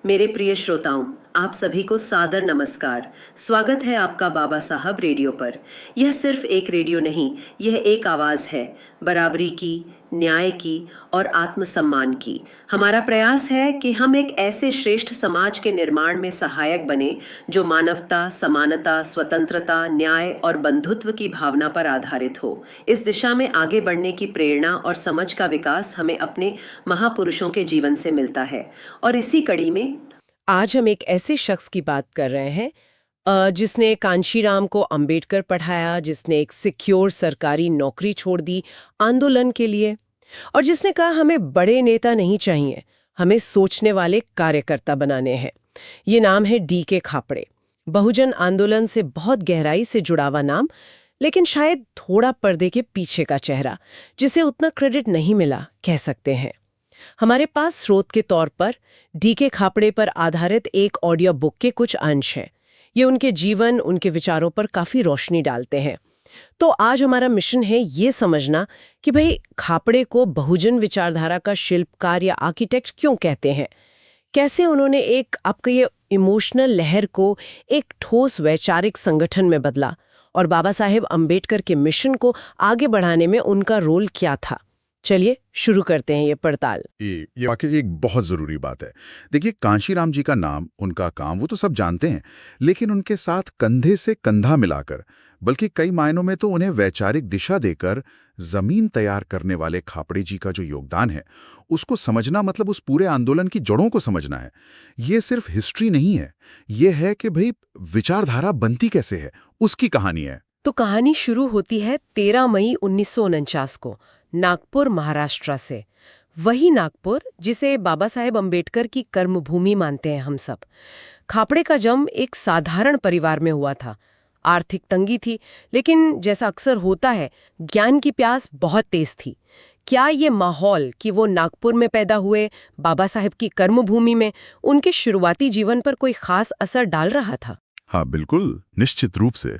मेरे प्रिय श्रोताओं, आप सभी को सादर नमस्कार। स्वागत है आपका बाबा साहब रेडियो पर। यह सिर्फ एक रेडियो नहीं, यह एक आवाज़ है, बराबरी की, न्याय की और आत्मसम्मान की। हमारा प्रयास है कि हम एक ऐसे श्रेष्ठ समाज के निर्माण में सहायक बने जो मानवता, समानता, स्वतंत्रता, न्याय और बंधुत्व की भावना पर आधारित हो। इस दिशा में आगे बढ़ने की प्रेरणा और समझ का विकास हमें अपने महापुरुषों के जीवन से मिलता है। और इसी कड़ी में आज हम एक ऐसे शख्स की बात कर रहे हैं जिसने कांशीराम को अंबेडकर पढ़ाया, जिसने एक सिक्योर सरकारी नौकरी छोड़ दी आंदोलन के लिए, और जिसने कहा हमें बड़े नेता नहीं चाहिए, हमें सोचने वाले कार्यकर्ता बनाने हैं। ये नाम है D.K. खापड़े। बहुजन आंदोलन से बहुत गहराई से जुड़ा हुआ नाम, लेकिन शायद थोड़ा पर्दे के पीछे का चेहरा, जिसे उतना क्रेडिट नहीं मिला, कह सकते हैं। हमारे पास स्रोत के तौर पर D.K. खापड़े पर आधारित एक ऑडियो बुक के कुछ अंश हैं। ये उनके जीवन, उनके विचारों पर काफी रोशनी डालते हैं। तो आज हमारा मिशन है ये समझना कि भाई खापड़े को बहुजन विचारधारा का शिल्पकार या आर्किटेक्ट क्यों कहते हैं। कैसे उन्होंने एक आपका ये इमोशनल लहर को एक ठोस वैचारिक संगठन में बदला, और बाबा साहेब अंबेडकर के मिशन को आगे बढ़ाने में उनका रोल क्या था। चलिए शुरू करते हैं ये पड़ताल। ये वाकई एक बहुत जरूरी बात है। देखिए, कांशीराम जी का नाम, उनका काम वो तो सब जानते हैं, लेकिन उनके साथ कंधे से कंधा मिलाकर, बल्कि कई मायनों में तो उन्हें वैचारिक दिशा देकर जमीन तैयार करने वाले खापड़े जी का जो योगदान है, उसको समझना मतलब उस पूरे आंदोलन की जड़ों को समझना है। ये सिर्फ हिस्ट्री नहीं है, ये है कि भाई विचारधारा बनती कैसे है, उसकी कहानी है। तो कहानी शुरू होती है 13 मई 1949 को नागपुर, महाराष्ट्र से। वही नागपुर जिसे बाबा साहेब अंबेडकर की कर्मभूमि मानते हैं हम सब। खापड़े का जन्म एक साधारण परिवार में हुआ था। आर्थिक तंगी थी, लेकिन जैसा अक्सर होता है, ज्ञान की प्यास बहुत तेज थी। क्या ये माहौल कि वो नागपुर में पैदा हुए, बाबा साहेब की कर्मभूमि में, उनके शुरुआती जीवन पर कोई खास असर डाल रहा था? हाँ बिल्कुल, निश्चित रूप से।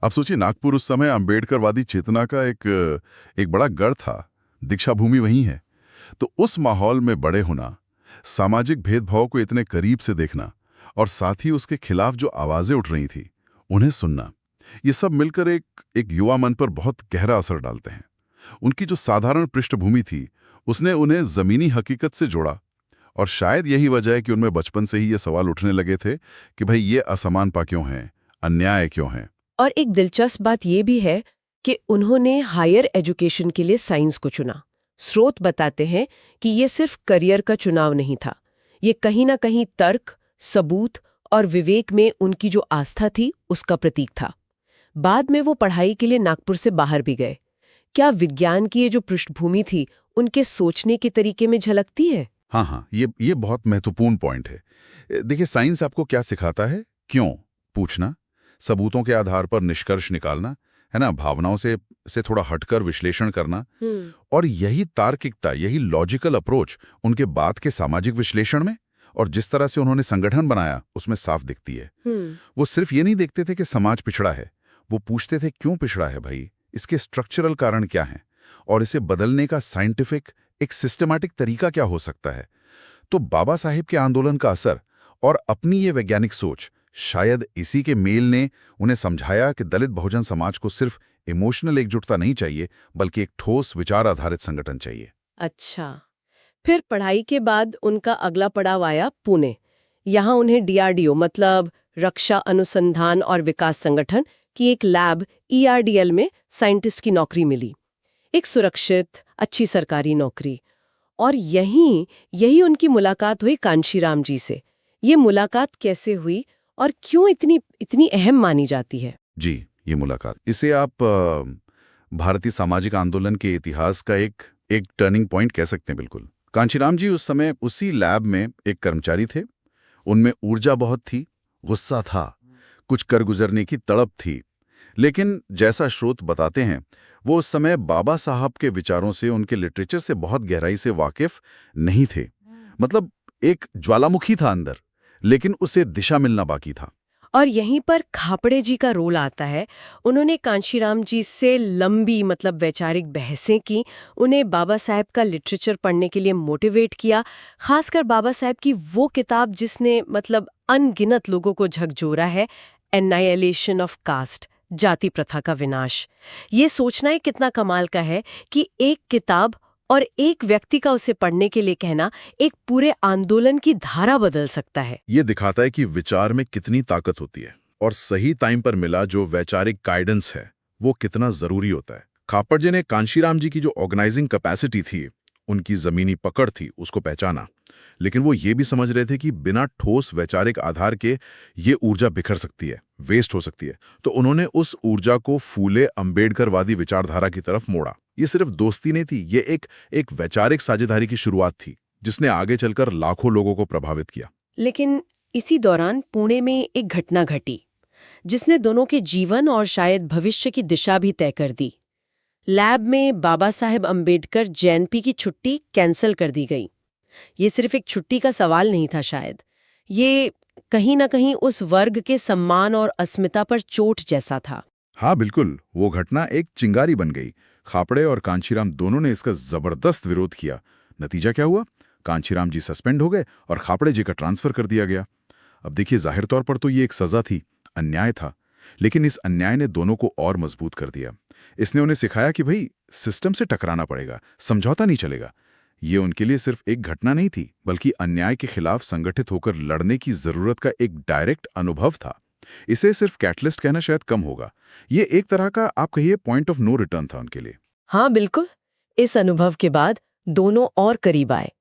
आप सोचिए, नागपुर उस समय अंबेडकरवादी चेतना का एक बड़ा गढ़ था, दीक्षा भूमि वही है। तो उस माहौल में बड़े होना, सामाजिक भेदभाव को इतने करीब से देखना, और साथ ही उसके खिलाफ जो आवाजें उठ रही थी उन्हें सुनना, ये सब मिलकर एक युवा मन पर बहुत गहरा असर डालते हैं। उनकी जो साधारण पृष्ठभूमि थी, उसने उन्हें जमीनी हकीकत से जोड़ा, और शायद यही वजह है कि उनमें बचपन से ही ये सवाल उठने लगे थे कि भाई ये असमानता क्यों है, अन्याय क्यों है। और एक दिलचस्प बात यह भी है कि उन्होंने हायर एजुकेशन के लिए साइंस को चुना। स्रोत बताते हैं कि ये सिर्फ करियर का चुनाव नहीं था, ये कहीं ना कहीं तर्क, सबूत और विवेक में उनकी जो आस्था थी उसका प्रतीक था। बाद में वो पढ़ाई के लिए नागपुर से बाहर भी गए। क्या विज्ञान की ये जो पृष्ठभूमि थी उनके सोचने के तरीके में झलकती है? हाँ, ये बहुत महत्वपूर्ण पॉइंट है। देखिए, साइंस आपको क्या सिखाता है? क्यों पूछना, सबूतों के आधार पर निष्कर्ष निकालना, है ना, भावनाओं से थोड़ा हटकर विश्लेषण करना। और यही तार्किकता, यही लॉजिकल अप्रोच उनके बाद के सामाजिक विश्लेषण में और जिस तरह से उन्होंने संगठन बनाया उसमें साफ दिखती है। वो सिर्फ ये नहीं देखते थे कि समाज पिछड़ा है, वो पूछते थे क्यों पिछड़ा है भाई, इसके स्ट्रक्चरल कारण क्या हैं, और इसे बदलने का साइंटिफिक, एक सिस्टमैटिक तरीका क्या हो सकता है। तो बाबा साहेब के आंदोलन का असर और अपनी ये वैज्ञानिक सोच, शायद इसी के मेल ने उन्हें समझाया कि दलित बहुजन समाज को सिर्फ इमोशनल एकजुटता नहीं चाहिए, बल्कि एक ठोस विचार आधारित संगठन चाहिए। अच्छा, फिर पढ़ाई के बाद उनका अगला पड़ाव आया पुणे। यहाँ उन्हें DRDO मतलब रक्षा अनुसंधान और विकास संगठन की एक लैब ERDL में साइंटिस्ट की नौकरी मिली। एक सुरक्षित, अच्छी सरकारी नौकरी। और यही उनकी मुलाकात हुई कांशीराम जी से। ये मुलाकात कैसे हुई और क्यों इतनी अहम मानी जाती है? जी, ये मुलाकात, इसे आप भारतीय सामाजिक आंदोलन के इतिहास का एक टर्निंग पॉइंट कह सकते हैं। बिल्कुल, कांशीराम जी उस समय उसी लैब में एक कर्मचारी थे। उनमें ऊर्जा बहुत थी, गुस्सा था, कुछ कर गुजरने की तड़प थी। लेकिन जैसा स्रोत बताते हैं, वो उस समय बाबा साहब के विचारों से, उनके लिटरेचर से बहुत गहराई से वाकिफ नहीं थे। मतलब एक ज्वालामुखी था अंदर, लेकिन उसे दिशा मिलना बाकी था। और यहीं पर खापड़े जी का रोल आता है। उन्होंने कांशीराम जी से लंबी वैचारिक बहसें की, उन्हें बाबा साहेब का लिटरेचर पढ़ने के लिए मोटिवेट किया, खासकर बाबा साहेब की वो किताब जिसने अनगिनत लोगों को झकझोरा है, एनाइलेशन ऑफ कास्ट, जाति प्रथा का विनाश। ये सोचना ही कितना कमाल का है कि एक किताब और एक व्यक्ति का उसे पढ़ने के लिए कहना एक पूरे आंदोलन की धारा बदल सकता है। ये दिखाता है कि विचार में कितनी ताकत होती है और सही टाइम पर मिला जो वैचारिक गाइडेंस है वो कितना जरूरी होता है। खापड़ जी ने कांशीराम जी की जो ऑर्गेनाइजिंग कैपेसिटी थी, उनकी जमीनी पकड़ थी, उसको पहचाना, लेकिन वो ये भी समझ रहे थे कि बिना ठोस वैचारिक आधार के ये ऊर्जा बिखर सकती है, वेस्ट हो सकती है। तो उन्होंने उस ऊर्जा को फूले अंबेडकरवादी विचारधारा की तरफ मोड़ा। ये सिर्फ दोस्ती नहीं थी, ये एक वैचारिक साझेदारी की शुरुआत थी जिसने आगे चलकर लाखों लोगों को प्रभावित किया। लेकिन इसी दौरान पुणे में एक घटना घटी जिसने दोनों के जीवन और शायद भविष्य की दिशा भी तय कर दी। लैब में बाबा साहेब अंबेडकर जयंती की छुट्टी कैंसिल कर दी गई। ये सिर्फ एक छुट्टी का सवाल नहीं था, शायद ये कहीं ना कहीं उस वर्ग के सम्मान और अस्मिता पर चोट जैसा था। हाँ बिल्कुल, वो घटना एक चिंगारी बन गई। खापड़े और कांशीराम दोनों ने इसका जबरदस्त विरोध किया। नतीजा क्या हुआ? कांशीराम जी सस्पेंड हो गए और खापड़े जी का ट्रांसफर कर दिया गया। अब देखिए, जाहिर तौर पर तो ये एक सजा थी, अन्याय था, लेकिन इस अन्याय ने दोनों को और मजबूत कर दिया। इसने उन्हें सिखाया कि भाई सिस्टम से टकराना पड़ेगा, समझौता नहीं चलेगा। ये उनके लिए सिर्फ एक घटना नहीं थी, बल्कि अन्याय के खिलाफ संगठित होकर लड़ने की जरूरत का एक डायरेक्ट अनुभव था। इसे सिर्फ कैटलिस्ट कहना शायद कम होगा। ये एक तरह का, आप कहिए, पॉइंट ऑफ नो रिटर्न था उनके लिए। हाँ बिल्कुल। इस अनुभव के बाद दोनों और करीब आए।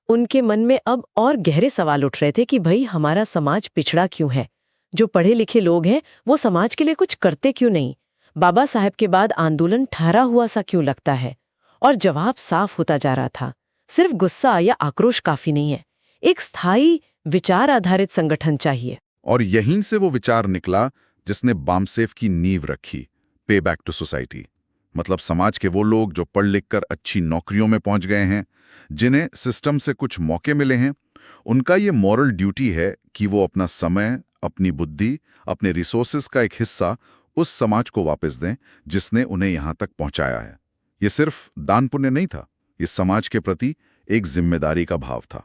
उनके मन में अब और गहरे सवाल उठ रहे थे कि भाई हमारा समाज पिछड़ा क्यों है? जो पढ़े लिखे लोग हैं वो समाज के लिए कुछ करते क्यों नहीं? बाबा साहेब के बाद आंदोलन ठहरा हुआ सा क्यों लगता है? और जवाब साफ होता जा रहा था। सिर्फ गुस्सा या आक्रोश काफी नहीं है, एक स्थायी विचार आधारित संगठन चाहिए। और यहीं से वो विचार निकला जिसने बामसेफ की नींव रखी, पे बैक टू सोसाइटी। मतलब समाज के वो लोग जो पढ़ लिख कर अच्छी नौकरियों में पहुंच गए हैं, जिन्हें सिस्टम से कुछ मौके मिले हैं, उनका ये मॉरल ड्यूटी है कि वो अपना समय, अपनी बुद्धि, अपने रिसोर्सेज का एक हिस्सा उस समाज को वापस दें जिसने उन्हें यहां तक पहुंचाया है। ये सिर्फ दान पुण्य नहीं था, ये समाज के प्रति एक जिम्मेदारी का भाव था,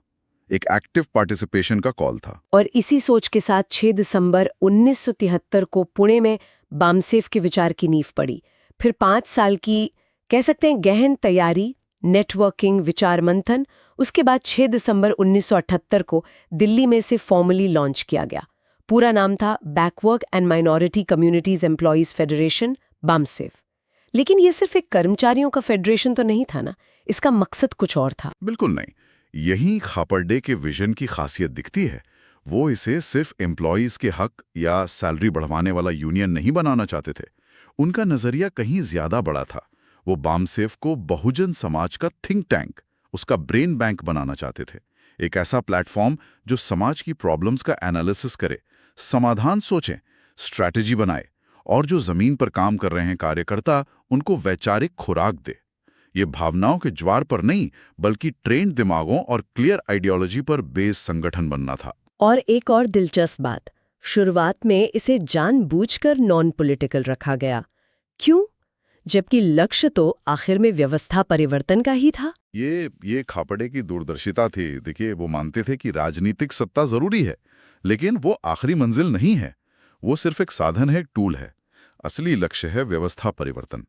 एक एक्टिव पार्टिसिपेशन का कॉल था। और इसी सोच के साथ 6 दिसंबर 1973 को पुणे में बामसेफ के विचार की नींव पड़ी। फिर 5 साल की, कह सकते हैं, गहन तैयारी, नेटवर्किंग, विचार मंथन। उसके बाद 6 दिसंबर 1978 को दिल्ली में से फॉर्मली लॉन्च किया गया। पूरा नाम था backward and minority communities employees federation, BAMCEF. लेकिन ये सिर्फ एक कर्मचारियों का फेडरेशन तो नहीं था ना, इसका मकसद कुछ और था। बिल्कुल नहीं। यही खापड़े के विजन की खासियत दिखती है। वो इसे सिर्फ एम्प्लॉयज के हक या सैलरी बढ़वाने वाला यूनियन नहीं बनाना चाहते थे। उनका नजरिया कहीं ज्यादा बड़ा था। वो बामसेफ को बहुजन समाज का थिंक टैंक, उसका ब्रेन बैंक बनाना चाहते थे। एक ऐसा प्लेटफॉर्म जो समाज की प्रॉब्लम्स का एनालिसिस करे, समाधान सोचें, स्ट्रैटेजी बनाए, और जो जमीन पर काम कर रहे हैं कार्यकर्ता, उनको वैचारिक खुराक दे। ये भावनाओं के ज्वार पर नहीं, बल्कि ट्रेन्ड दिमागों और क्लियर आइडियोलॉजी पर बेस संगठन बनना था। और एक और दिलचस्प बात, शुरुआत में इसे जानबूझकर नॉन पॉलिटिकल रखा गया। क्यों? जबकि लक्ष्य तो आखिर में व्यवस्था परिवर्तन का ही था। ये खापड़े की दूरदर्शिता थी। देखिए, वो मानते थे कि राजनीतिक सत्ता जरूरी है, लेकिन वो आखिरी मंजिल नहीं है। वो सिर्फ एक साधन है, एक टूल है। असली लक्ष्य है व्यवस्था परिवर्तन।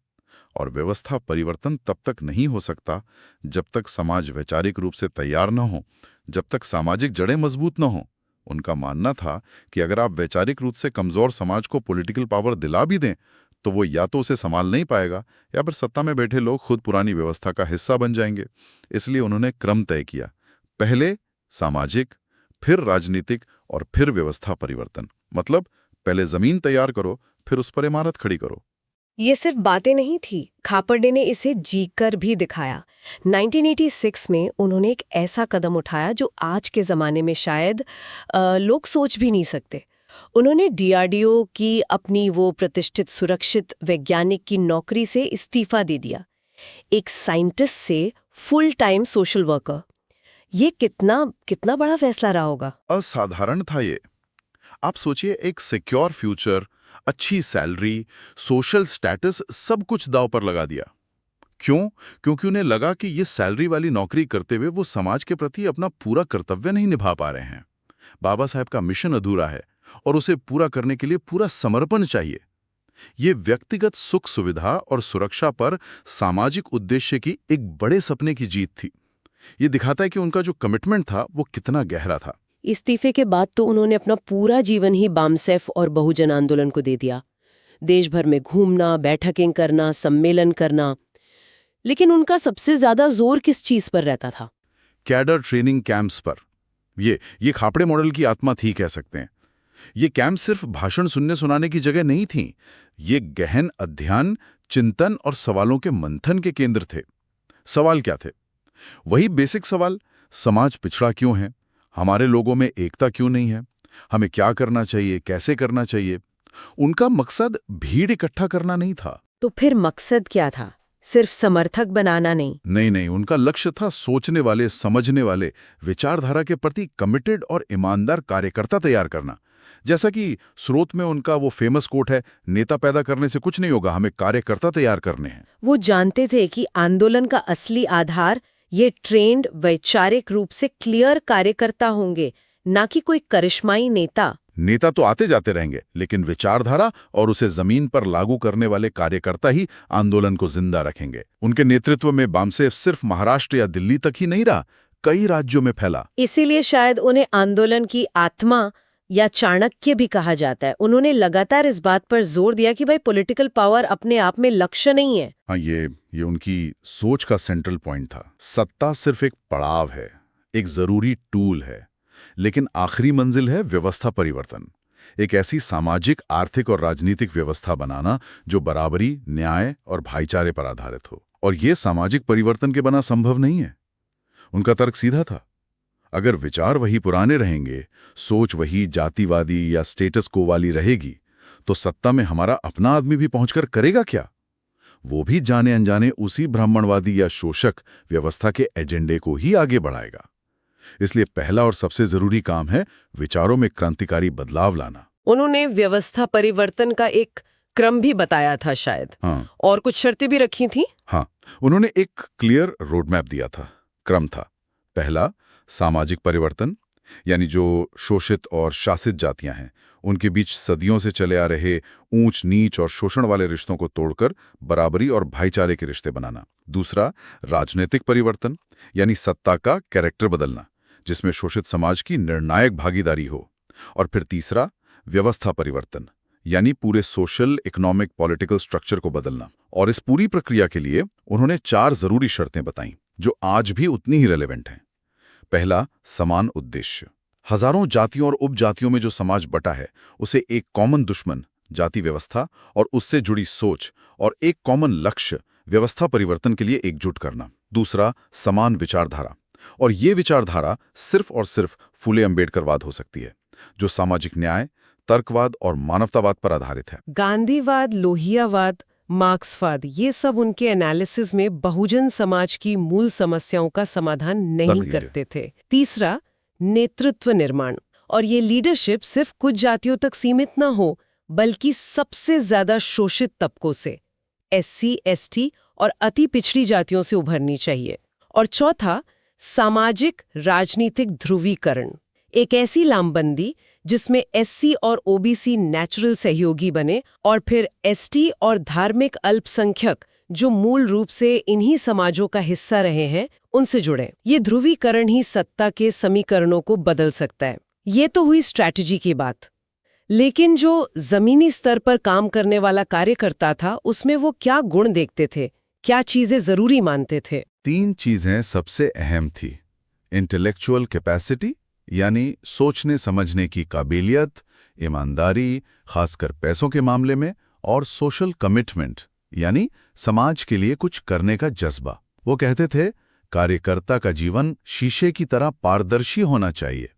और व्यवस्था परिवर्तन तब तक नहीं हो सकता जब तक समाज वैचारिक रूप से तैयार न हो, जब तक सामाजिक जड़ें मजबूत न हो। उनका मानना था कि अगर आप वैचारिक रूप से कमजोर समाज को पॉलिटिकल पावर दिला भी दें, तो वो या तो उसे संभाल नहीं पाएगा, या फिर सत्ता में बैठे लोग खुद पुरानी व्यवस्था का हिस्सा बन जाएंगे। इसलिए उन्होंने क्रम तय किया, पहले सामाजिक, फिर राजनीतिक और फिर व्यवस्था परिवर्तन। मतलब पहले जमीन तैयार करो, फिर उस पर इमारत खड़ी करो। ये सिर्फ बातें नहीं थी, खापड़े ने इसे जीकर भी दिखाया। 1986 में उन्होंने एक ऐसा कदम उठाया जो आज के ज़माने में शायद लोग सोच भी नहीं सकते। उन्होंने डीआरडीओ की अपनी वो प्रतिष्ठित सुरक्षित वैज्ञानिक की नौकरी से इस्तीफा दे दिया, एक साइंटिस्ट से फुल टाइम सोशल वर्कर। ये कितना बड़ा फैसला रहा होगा। असाधारण था ये। आप सोचिए, एक सिक्योर फ्यूचर, अच्छी सैलरी, सोशल स्टेटस, सब कुछ दांव पर लगा दिया। क्यों? क्योंकि उन्हें लगा कि ये सैलरी वाली नौकरी करते हुए वो समाज के प्रति अपना पूरा कर्तव्य नहीं निभा पा रहे हैं। बाबा साहब का मिशन अधूरा है और उसे पूरा करने के लिए पूरा समर्पण चाहिए। ये व्यक्तिगत सुख सुविधा और सुरक्षा पर सामाजिक उद्देश्य की एक बड़े सपने की जीत थी। ये दिखाता है कि उनका जो कमिटमेंट था वो कितना गहरा था। इस्तीफे के बाद तो उन्होंने अपना पूरा जीवन ही बामसेफ और बहुजन आंदोलन को दे दिया। देश भर में घूमना, बैठकें करना, सम्मेलन करना। लेकिन उनका सबसे ज्यादा जोर किस चीज पर रहता था? कैडर ट्रेनिंग कैंप्स पर। ये खापड़े मॉडल की आत्मा थी, कह सकते हैं। ये कैंप सिर्फ भाषण सुनने सुनाने की जगह नहीं थी। ये गहन अध्ययन, चिंतन और सवालों के मंथन के केंद्र थे। सवाल क्या थे? वही बेसिक सवाल, समाज पिछड़ा क्यों है, हमारे लोगों में एकता क्यों नहीं है, हमें क्या करना चाहिए, कैसे करना चाहिए। उनका मकसद भीड़ इकट्ठा करना नहीं था। तो फिर मकसद क्या था? सिर्फ समर्थक बनाना नहीं? नहीं, उनका लक्ष्य था सोचने वाले, समझने वाले, विचारधारा के प्रति कमिटेड और ईमानदार कार्यकर्ता तैयार करना। जैसा कि स्रोत में उनका वो फेमस कोट है, नेता पैदा करने से कुछ नहीं होगा, हमें कार्यकर्ता तैयार करने हैं। वो जानते थे कि आंदोलन का असली आधार ये ट्रेंड वैचारिक रूप से क्लियर कार्यकर्ता होंगे, ना कि कोई करिश्माई नेता। नेता तो आते जाते रहेंगे, लेकिन विचारधारा और उसे जमीन पर लागू करने वाले कार्यकर्ता ही आंदोलन को जिंदा रखेंगे। उनके नेतृत्व में बामसेफ सिर्फ महाराष्ट्र या दिल्ली तक ही नहीं रहा, कई राज्यों में फैला। इसीलिए शायद उन्हें आंदोलन की आत्मा या चाणक्य भी कहा जाता है। उन्होंने लगातार इस बात पर जोर दिया कि भाई पॉलिटिकल पावर अपने आप में लक्ष्य नहीं है। हाँ, ये उनकी सोच का सेंट्रल पॉइंट था। सत्ता सिर्फ एक पड़ाव है, एक जरूरी टूल है, लेकिन आखिरी मंजिल है व्यवस्था परिवर्तन। एक ऐसी सामाजिक, आर्थिक और राजनीतिक व्यवस्था बनाना जो बराबरी, न्याय और भाईचारे पर आधारित हो। और ये सामाजिक परिवर्तन के बिना संभव नहीं है। उनका तर्क सीधा था, अगर विचार वही पुराने रहेंगे, सोच वही जातिवादी या स्टेटस को वाली रहेगी, तो सत्ता में हमारा अपना आदमी भी पहुंचकर करेगा क्या? वो भी जाने अनजाने उसी ब्राह्मणवादी या शोषक व्यवस्था के एजेंडे को ही आगे बढ़ाएगा। इसलिए पहला और सबसे जरूरी काम है विचारों में क्रांतिकारी बदलाव लाना। उन्होंने व्यवस्था परिवर्तन का एक क्रम भी बताया था शायद। हाँ, और कुछ शर्तें भी रखी थी। हाँ, उन्होंने एक क्लियर रोडमैप दिया था। क्रम था, पहला सामाजिक परिवर्तन, यानी जो शोषित और शासित जातियां हैं उनके बीच सदियों से चले आ रहे ऊंच नीच और शोषण वाले रिश्तों को तोड़कर बराबरी और भाईचारे के रिश्ते बनाना। दूसरा राजनीतिक परिवर्तन, यानी सत्ता का कैरेक्टर बदलना, जिसमें शोषित समाज की निर्णायक भागीदारी हो। और फिर तीसरा व्यवस्था परिवर्तन, यानी पूरे सोशल, इकोनॉमिक, पॉलिटिकल स्ट्रक्चर को बदलना। और इस पूरी प्रक्रिया के लिए उन्होंने 4 जरूरी शर्तें बताईं, जो आज भी उतनी ही रेलेवेंट हैं। पहला, समान उद्देश्य। हजारों जातियों और उपजातियों में जो समाज बटा है, उसे एक कॉमन दुश्मन, जाति व्यवस्था, और उससे जुड़ी सोच और एक कॉमन लक्ष्य, व्यवस्था परिवर्तन के लिए एकजुट करना। दूसरा, समान विचारधारा। और ये विचारधारा सिर्फ और सिर्फ फूले अम्बेडकरवाद हो सकती है, जो सामाजिक न्याय, तर्कवाद और मानवतावाद पर आधारित है। गांधीवाद, लोहियावाद, मार्क्सवाद, ये सब उनके एनालिसिस में बहुजन समाज की मूल समस्याओं का समाधान नहीं करते थे। तीसरा, नेतृत्व निर्माण। और ये लीडरशिप सिर्फ कुछ जातियों तक सीमित ना हो, बल्कि सबसे ज्यादा शोषित तबकों से, SC, ST और अति पिछड़ी जातियों से उभरनी चाहिए। और चौथा, सामाजिक राजनीतिक ध्रुवीकरण। एक ऐसी लामबंदी जिसमें SC और OBC नेचुरल सहयोगी बने और फिर ST और धार्मिक अल्पसंख्यक, जो मूल रूप से इन्हीं समाजों का हिस्सा रहे हैं, उनसे जुड़े। ये ध्रुवीकरण ही सत्ता के समीकरणों को बदल सकता है। ये तो हुई स्ट्रैटेजी की बात। लेकिन जो जमीनी स्तर पर काम करने वाला कार्यकर्ता था, उसमें वो क्या गुण देखते थे, क्या चीजें जरूरी मानते थे? 3 चीजें सबसे अहम थी। इंटेलेक्चुअल कैपेसिटी, यानी सोचने समझने की काबिलियत, ईमानदारी, खासकर पैसों के मामले में, और सोशल कमिटमेंट, यानी समाज के लिए कुछ करने का जज्बा। वो कहते थे, कार्यकर्ता का जीवन शीशे की तरह पारदर्शी होना चाहिए,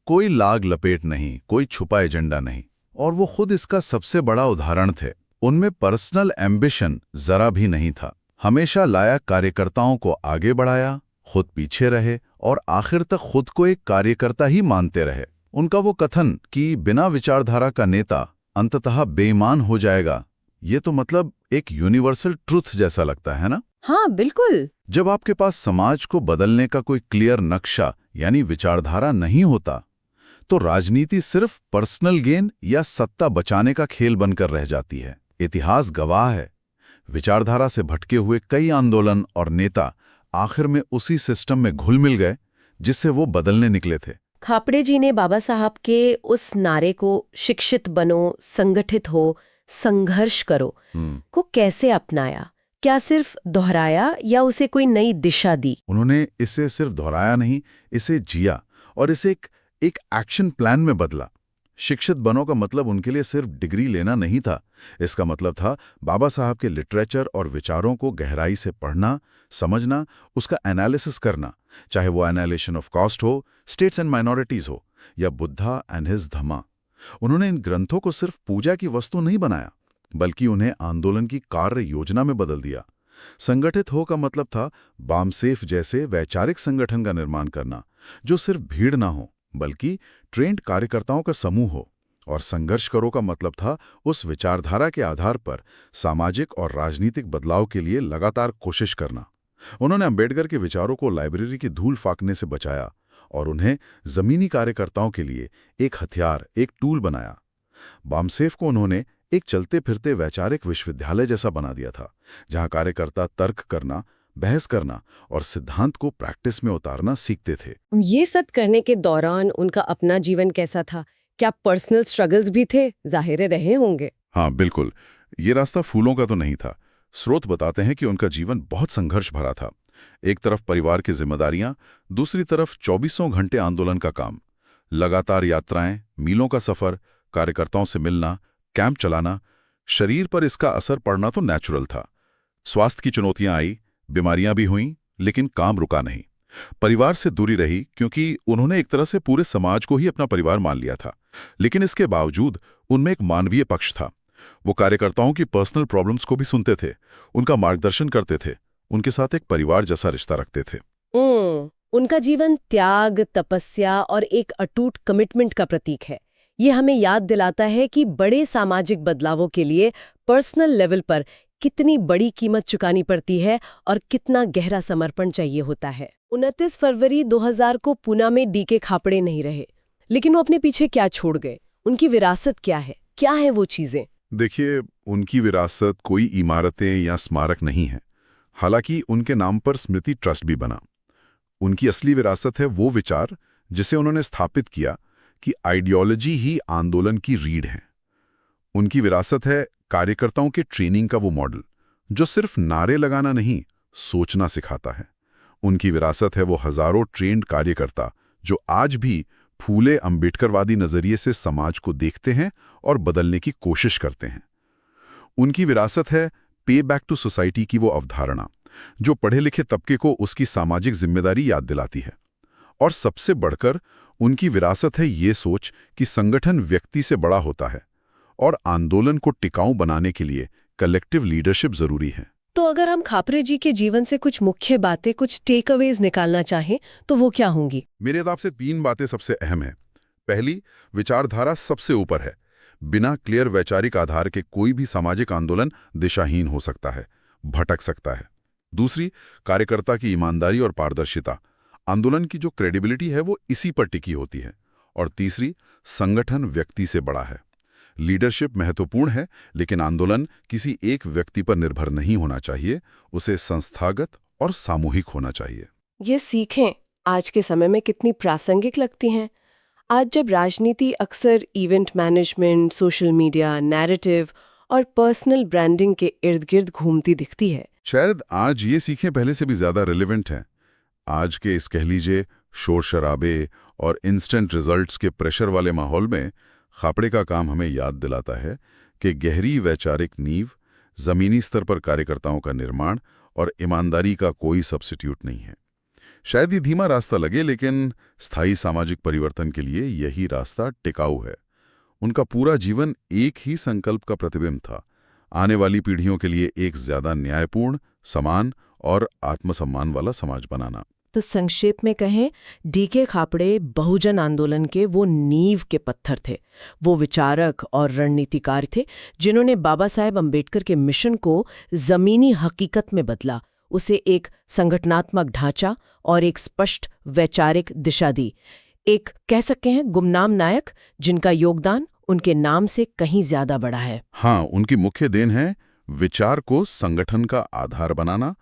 कोई लाग लपेट नहीं, कोई छुपा एजेंडा नहीं। और वो खुद इसका सबसे बड़ा उदाहरण थे। उनमें पर्सनल एम्बिशन जरा भी नहीं था। हमेशा लायक कार्यकर्ताओं को आगे बढ़ाया, खुद पीछे रहे और आखिर तक खुद को एक कार्यकर्ता ही मानते रहे। उनका वो कथन कि बिना विचारधारा का नेता अंततः बेईमान हो जाएगा, ये तो मतलब एक यूनिवर्सल ट्रुथ जैसा लगता है ना। हाँ बिल्कुल। जब आपके पास समाज को बदलने का कोई क्लियर नक्शा यानी विचारधारा नहीं होता, तो राजनीति सिर्फ पर्सनल गेन या सत्ता बचाने का खेल बनकर रह जाती है। इतिहास गवाह है, विचारधारा से भटके हुए कई आंदोलन और नेता आखिर में उसी सिस्टम में घुल मिल गए जिससे वो बदलने निकले थे। खापड़े जी ने बाबा साहब के उस नारे को शिक्षित बनो, संगठित हो, संघर्ष करो को कैसे अपनाया? क्या सिर्फ दोहराया या उसे कोई नई दिशा दी? उन्होंने इसे सिर्फ दोहराया नहीं, इसे जिया और इसे एक एक्शन प्लान में बदला। शिक्षित बनो का मतलब उनके लिए सिर्फ डिग्री लेना नहीं था। इसका मतलब था बाबा साहब के लिटरेचर और विचारों को गहराई से पढ़ना, समझना, उसका एनालिसिस करना, चाहे वो एनालिसिस ऑफ कॉस्ट हो, स्टेट्स एंड माइनॉरिटीज हो, या बुद्धा एंड हिज धम्मा। उन्होंने इन ग्रंथों को सिर्फ पूजा की वस्तु नहीं बनाया, बल्कि उन्हें आंदोलन की कार्य योजना में बदल दिया। संगठित हो का मतलब था बामसेफ जैसे वैचारिक संगठन का निर्माण करना, जो सिर्फ भीड़ ना हो बल्कि ट्रेंड कार्यकर्ताओं का समूह हो। और संघर्ष करो का मतलब था उस विचारधारा के आधार पर सामाजिक और राजनीतिक बदलाव के लिए लगातार कोशिश करना। उन्होंने अंबेडकर के विचारों को लाइब्रेरी की धूल फाकने से बचाया और उन्हें जमीनी कार्यकर्ताओं के लिए एक हथियार, एक टूल बनाया। बामसेफ को उन्होंने एक चलते फिरते वैचारिक विश्वविद्यालय जैसा बना दिया था, जहां कार्यकर्ता तर्क करना, बहस करना और सिद्धांत को प्रैक्टिस में उतारना सीखते थे। ये सब करने के दौरान उनका अपना जीवन कैसा था? क्या पर्सनल स्ट्रगल्स भी थे? जाहिर रहे होंगे। हाँ बिल्कुल, ये रास्ता फूलों का तो नहीं था। स्रोत बताते हैं कि उनका जीवन बहुत संघर्ष भरा था। एक तरफ परिवार की जिम्मेदारियां, दूसरी तरफ 24 घंटे आंदोलन का काम, लगातार यात्राएं, मीलों का सफर, कार्यकर्ताओं से मिलना, कैंप चलाना। शरीर पर इसका असर पड़ना तो नेचुरल था। स्वास्थ्य की चुनौतियां आई, बीमारियां भी हुईं, लेकिन काम रुका नहीं। परिवार से दूरी रही क्योंकि उन्होंने एक तरह से पूरे समाज को ही अपना परिवार मान लिया था। लेकिन इसके बावजूद उनमें एक मानवीय पक्ष था। वो कार्यकर्ताओं की पर्सनल प्रॉब्लम्स को भी सुनते थे, उनका मार्गदर्शन करते थे, उनके साथ एक परिवार जैसा रिश्ता रखते थे। उनका जीवन त्याग, तपस्या और एक अटूट कमिटमेंट का प्रतीक है। ये हमें याद दिलाता है कि बड़े सामाजिक बदलावों के लिए पर्सनल लेवल पर कितनी बड़ी कीमत चुकानी पड़ती है और कितना गहरा समर्पण चाहिए होता है। 29 फरवरी 2000 को पुणे में डीके खापड़े नहीं रहे, लेकिन वो अपने पीछे क्या छोड़ गए? उनकी विरासत क्या है? क्या है वो चीजें? देखिए, उनकी विरासत कोई इमारतें या स्मारक नहीं है। हालांकि उनके नाम पर स्मृति ट्रस्ट भी बना। उनकी असली विरासत है वो विचार जिसे उन्होंने स्थापित किया कि आइडियोलॉजी ही आंदोलन की रीढ़ है। उनकी विरासत है कार्यकर्ताओं के ट्रेनिंग का वो मॉडल जो सिर्फ नारे लगाना नहीं, सोचना सिखाता है। उनकी विरासत है वो हजारों ट्रेंड कार्यकर्ता जो आज भी फूले अंबेडकरवादी नजरिए से समाज को देखते हैं और बदलने की कोशिश करते हैं। उनकी विरासत है पे बैक टू सोसाइटी की वो अवधारणा जो पढ़े लिखे तबके को उसकी सामाजिक जिम्मेदारी याद दिलाती है। और सबसे बढ़कर उनकी विरासत है ये सोच कि संगठन व्यक्ति से बड़ा होता है और आंदोलन को टिकाऊ बनाने के लिए कलेक्टिव लीडरशिप जरूरी है। तो अगर हम खापरे जी के जीवन से कुछ मुख्य बातें, कुछ टेक अवेज निकालना चाहें तो वो क्या होंगी? मेरे हिसाब से 3 बातें सबसे अहम हैं। पहली, विचारधारा सबसे ऊपर है। बिना क्लियर वैचारिक आधार के कोई भी सामाजिक आंदोलन दिशाहीन हो सकता है, भटक सकता है। दूसरी, कार्यकर्ता की ईमानदारी और पारदर्शिता। आंदोलन की जो क्रेडिबिलिटी है वो इसी पर टिकी होती है। और तीसरी, संगठन व्यक्ति से बड़ा है। लीडरशिप महत्वपूर्ण है, लेकिन आंदोलन किसी एक व्यक्ति पर निर्भर नहीं होना चाहिए, उसे संस्थागत और सामूहिक होना चाहिए। ये सीखें आज के समय में कितनी प्रासंगिक लगती हैं। आज जब राजनीति अक्सर event management, social media, narrative और पर्सनल ब्रांडिंग के इर्द गिर्द घूमती दिखती है, शायद आज ये सीखें पहले से भी ज्यादा रिलेवेंट हैं। आज के इस कह लीजिए शोर शराबे और इंस्टेंट रिजल्ट्स के प्रेशर वाले माहौल में खापड़े का काम हमें याद दिलाता है कि गहरी वैचारिक नींव, जमीनी स्तर पर कार्यकर्ताओं का निर्माण और ईमानदारी का कोई सब्स्टिट्यूट नहीं है। शायद ये धीमा रास्ता लगे, लेकिन स्थायी सामाजिक परिवर्तन के लिए यही रास्ता टिकाऊ है। उनका पूरा जीवन एक ही संकल्प का प्रतिबिंब था, आने वाली पीढ़ियों के लिए एक ज्यादा न्यायपूर्ण, समान और आत्मसम्मान वाला समाज बनाना। तो संक्षेप में कहें, डीके खापड़े बहुजन आंदोलन के वो नींव के पत्थर थे। वो विचारक और रणनीतिकार थे जिन्होंने बाबा साहेब अम्बेडकर के मिशन को जमीनी हकीकत में बदला, उसे एक संगठनात्मक ढांचा और एक स्पष्ट वैचारिक दिशा दी। एक कह सकते हैं गुमनाम नायक जिनका योगदान उनके नाम से कहीं ज्यादा बड़ा है। हाँ, उनकी मुख्य देन है विचार को संगठन का आधार बनाना,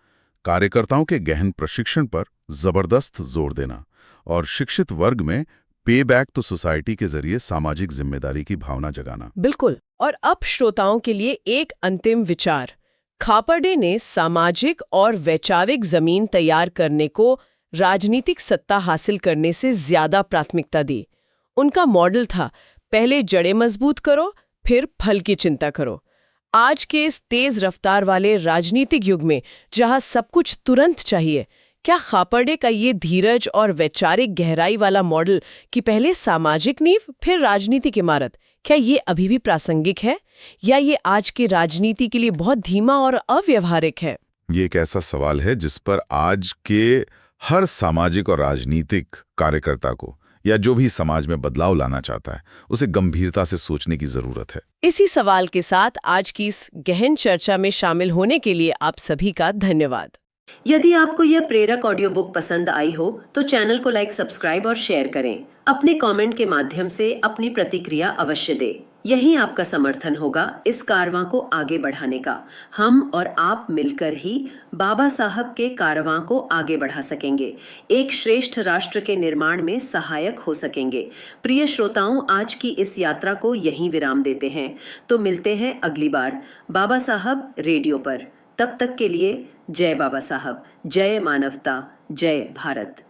कार्यकर्ताओं के गहन प्रशिक्षण पर जबरदस्त जोर देना और शिक्षित वर्ग में पे बैक टू सोसाइटी के जरिए सामाजिक जिम्मेदारी की भावना जगाना। बिल्कुल। और अब श्रोताओं के लिए एक अंतिम विचार। खापर्डे ने सामाजिक और वैचारिक जमीन तैयार करने को राजनीतिक सत्ता हासिल करने से ज्यादा प्राथमिकता दी। उनका मॉडल था, पहले जड़ें मजबूत करो, फिर फल की चिंता करो। आज के इस तेज रफ्तार वाले राजनीतिक युग में जहां सब कुछ तुरंत चाहिए, क्या खापर्डे का ये धीरज और वैचारिक गहराई वाला मॉडल कि पहले सामाजिक नींव फिर राजनीतिक इमारत, क्या ये अभी भी प्रासंगिक है या ये आज की राजनीति के लिए बहुत धीमा और अव्यवहारिक है? ये एक ऐसा सवाल है जिस पर आज के हर सामाजिक और राजनीतिक कार्यकर्ता को या जो भी समाज में बदलाव लाना चाहता है उसे गंभीरता से सोचने की जरूरत है। इसी सवाल के साथ आज की इस गहन चर्चा में शामिल होने के लिए आप सभी का धन्यवाद। यदि आपको यह प्रेरक ऑडियो बुक पसंद आई हो तो चैनल को लाइक, सब्सक्राइब और शेयर करें। अपने कमेंट के माध्यम से अपनी प्रतिक्रिया अवश्य दें। यही आपका समर्थन होगा इस कारवां को आगे बढ़ाने का। हम और आप मिलकर ही बाबा साहब के कारवां को आगे बढ़ा सकेंगे, एक श्रेष्ठ राष्ट्र के निर्माण में सहायक हो सकेंगे। प्रिय श्रोताओं, आज की इस यात्रा को यहीं विराम देते हैं। तो मिलते हैं अगली बार बाबा साहब रेडियो पर। तब तक के लिए जय बाबा साहब, जय मानवता, जय भारत।